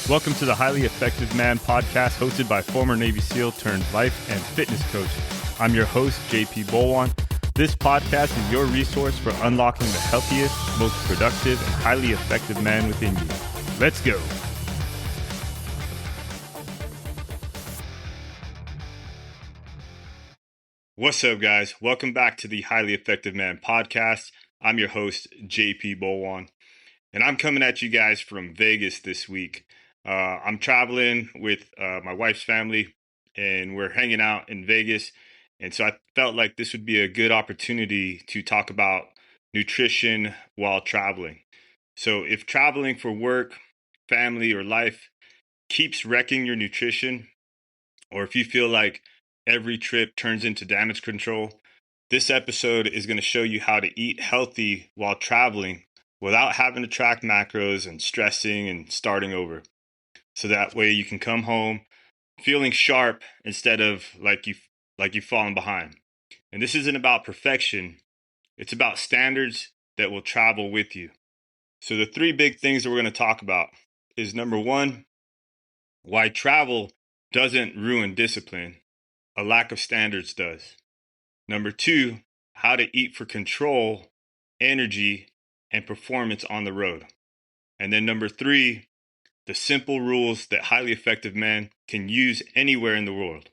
Welcome to the Highly Effective Man podcast, hosted by former Navy SEAL turned life and fitness coach. I'm your host, JP Bolwahnn. This podcast is your resource for unlocking the healthiest, most productive, and highly effective man within you. Let's go. What's up, guys? Welcome back to the Highly Effective Man podcast. I'm your host, JP Bolwahnn, and I'm coming at you guys from Vegas this week. I'm traveling with my wife's family, and we're hanging out in Vegas. And so I felt like this would be a good opportunity to talk about nutrition while traveling. So if traveling for work, family, or life keeps wrecking your nutrition, or if you feel like every trip turns into damage control, this episode is going to show you how to eat healthy while traveling without having to track macros and stressing and starting over. So that way you can come home feeling sharp instead of like you've fallen behind. And this isn't about perfection. It's about standards that will travel with you. So the three big things that we're going to talk about is number one, why travel doesn't ruin discipline. A lack of standards does. Number two, how to eat for control, energy, and performance on the road. And then number three, the simple rules that highly effective men can use anywhere in the world.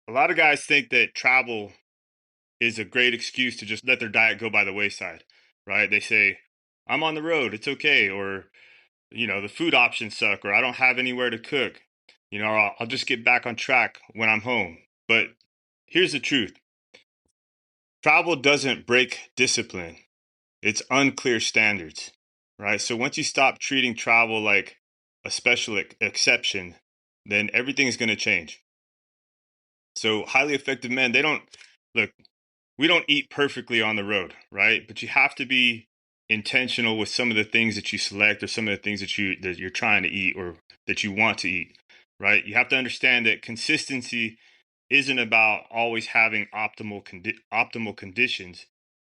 A lot of guys think that travel is a great excuse to just let their diet go by the wayside, right? They say, I'm on the road, it's okay. Or, the food options suck, or I don't have anywhere to cook. I'll just get back on track when I'm home. But here's the truth. Travel doesn't break discipline. It's unclear standards, right? So once you stop treating travel like a special exception, then everything's going to change. So highly effective men, we don't eat perfectly on the road, right? But you have to be intentional with some of the things that you select, or some of the things that you're trying to eat, or that you want to eat, right? You have to understand that consistency isn't about always having optimal conditions,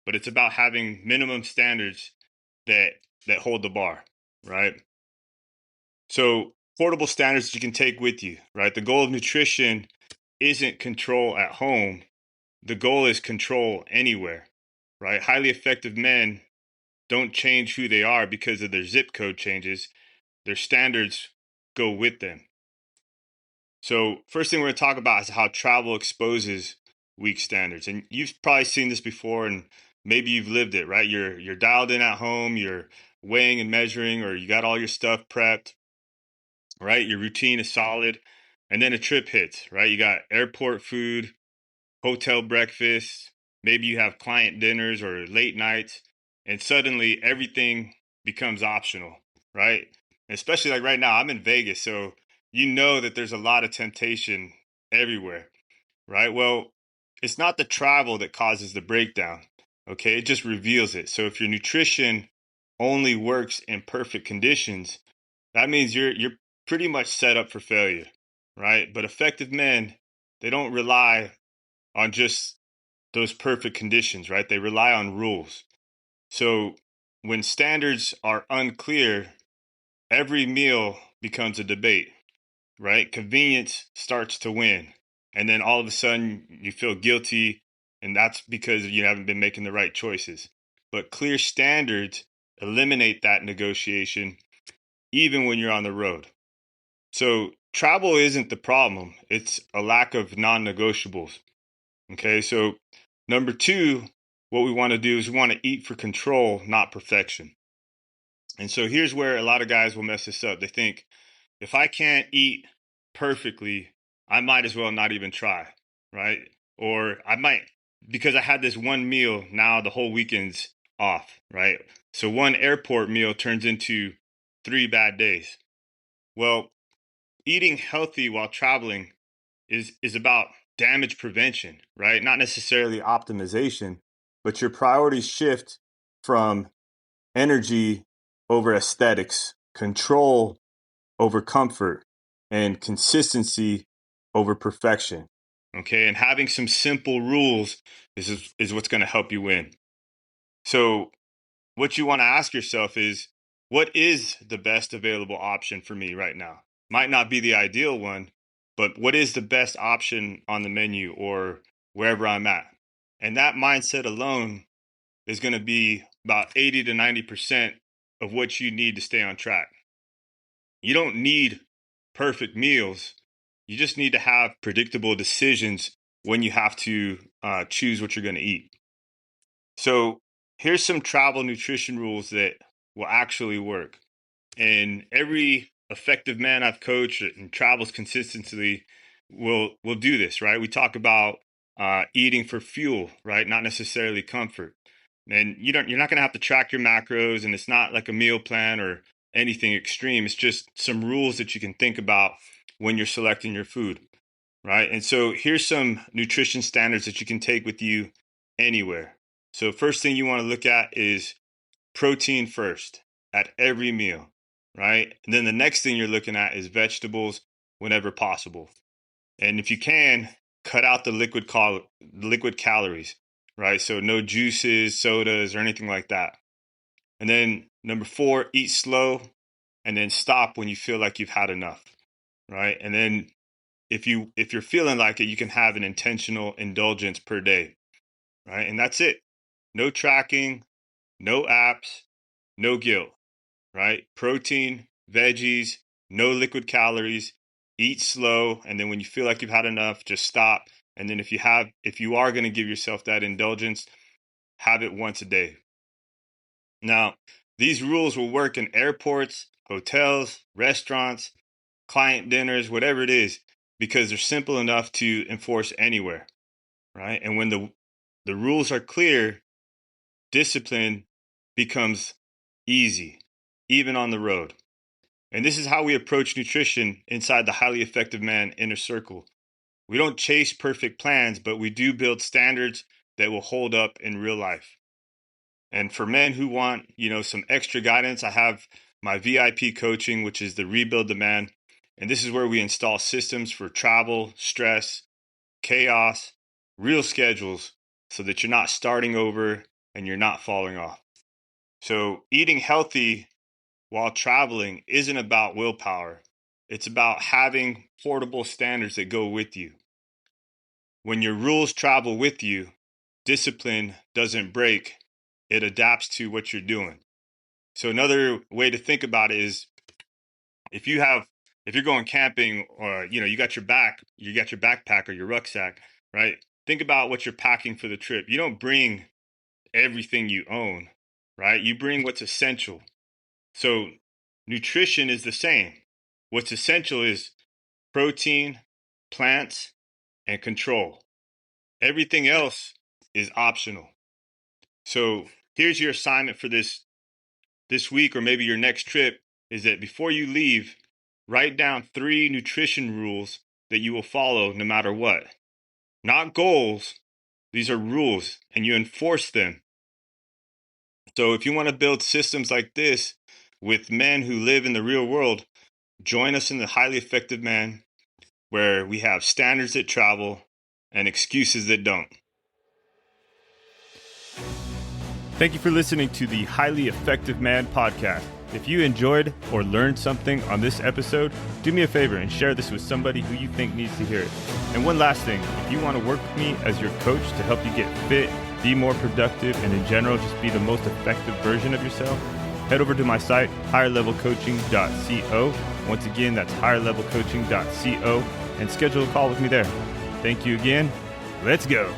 but it's about having minimum standards that hold the bar, right? So portable standards that you can take with you, right? The goal of nutrition isn't control at home. The goal is control anywhere, right? Highly effective men don't change who they are because of their zip code changes. Their standards go with them. So first thing we're going to talk about is how travel exposes weak standards. And you've probably seen this before, and maybe you've lived it, right? You're dialed in at home, you're weighing and measuring, or you got all your stuff prepped, right? Your routine is solid. And then a trip hits, right? You got airport food, hotel breakfast, maybe you have client dinners or late nights, and suddenly everything becomes optional, right? Especially like right now, I'm in Vegas, so you know that there's a lot of temptation everywhere, right? Well, it's not the travel that causes the breakdown, okay? It just reveals it. So if your nutrition only works in perfect conditions, that means you're pretty much set up for failure, right? But effective men, they don't rely on just those perfect conditions, right? They rely on rules. So when standards are unclear, every meal becomes a debate, right? Convenience starts to win. And then all of a sudden you feel guilty, and that's because you haven't been making the right choices. But clear standards eliminate that negotiation even when you're on the road. So travel isn't the problem. It's a lack of non-negotiables. Okay, so number two, what we want to do is we want to eat for control, not perfection. And so here's where a lot of guys will mess this up. They think, if I can't eat perfectly, I might as well not even try, right? Or I might, because I had this one meal, now the whole weekend's off, right? So one airport meal turns into 3 bad days. Well, eating healthy while traveling is about damage prevention, right? Not necessarily optimization, but your priorities shift from energy over aesthetics, control over comfort, and consistency over perfection. Okay, and having some simple rules is what's going to help you win. So what you want to ask yourself is, what is the best available option for me right now? Might not be the ideal one, but what is the best option on the menu or wherever I'm at? And that mindset alone is going to be about 80 to 90% of what you need to stay on track. You don't need perfect meals. You just need to have predictable decisions when you have to choose what you're going to eat. So here's some travel nutrition rules that will actually work. And every effective man I've coached and travels consistently will do this, right? We talk about eating for fuel, right? Not necessarily comfort. And you're not going to have to track your macros, and it's not like a meal plan or anything extreme. It's just some rules that you can think about when you're selecting your food, right? And so here's some nutrition standards that you can take with you anywhere. So first thing you want to look at is protein first at every meal, right? And then the next thing you're looking at is vegetables whenever possible. And if you can, cut out the liquid calories, right? So no juices, sodas, or anything like that. And then number 4, eat slow and then stop when you feel like you've had enough, right? And then if you're feeling like it, you can have an intentional indulgence per day, right? And that's it. No tracking, no apps, no guilt, right? Protein, veggies, no liquid calories, eat slow. And then when you feel like you've had enough, just stop. And then if you are going to give yourself that indulgence, have it once a day. Now, these rules will work in airports, hotels, restaurants, client dinners, whatever it is, because they're simple enough to enforce anywhere, right? And when the rules are clear, discipline becomes easy, even on the road. And this is how we approach nutrition inside the highly effective man inner circle. We don't chase perfect plans, but we do build standards that will hold up in real life. And for men who want, some extra guidance, I have my VIP coaching, which is the Rebuild the Man. And this is where we install systems for travel, stress, chaos, real schedules, so that you're not starting over and you're not falling off. So eating healthy while traveling isn't about willpower. It's about having portable standards that go with you. When your rules travel with you, discipline doesn't break. It adapts to what you're doing. So another way to think about it is if you're going camping or you got your backpack or your rucksack, right? Think about what you're packing for the trip. You don't bring everything you own, right? You bring what's essential. So nutrition is the same. What's essential is protein, plants, and control. Everything else is optional. So here's your assignment for this week or maybe your next trip is that before you leave, write down 3 nutrition rules that you will follow no matter what. Not goals. These are rules and you enforce them. So if you want to build systems like this with men who live in the real world, join us in the Highly Effective Man, where we have standards that travel and excuses that don't. Thank you for listening to the Highly Effective Man podcast. If you enjoyed or learned something on this episode, do me a favor and share this with somebody who you think needs to hear it. And one last thing, if you want to work with me as your coach to help you get fit, be more productive, and in general, just be the most effective version of yourself, head over to my site, higherlevelcoaching.co. Once again, that's higherlevelcoaching.co, and schedule a call with me there. Thank you again. Let's go.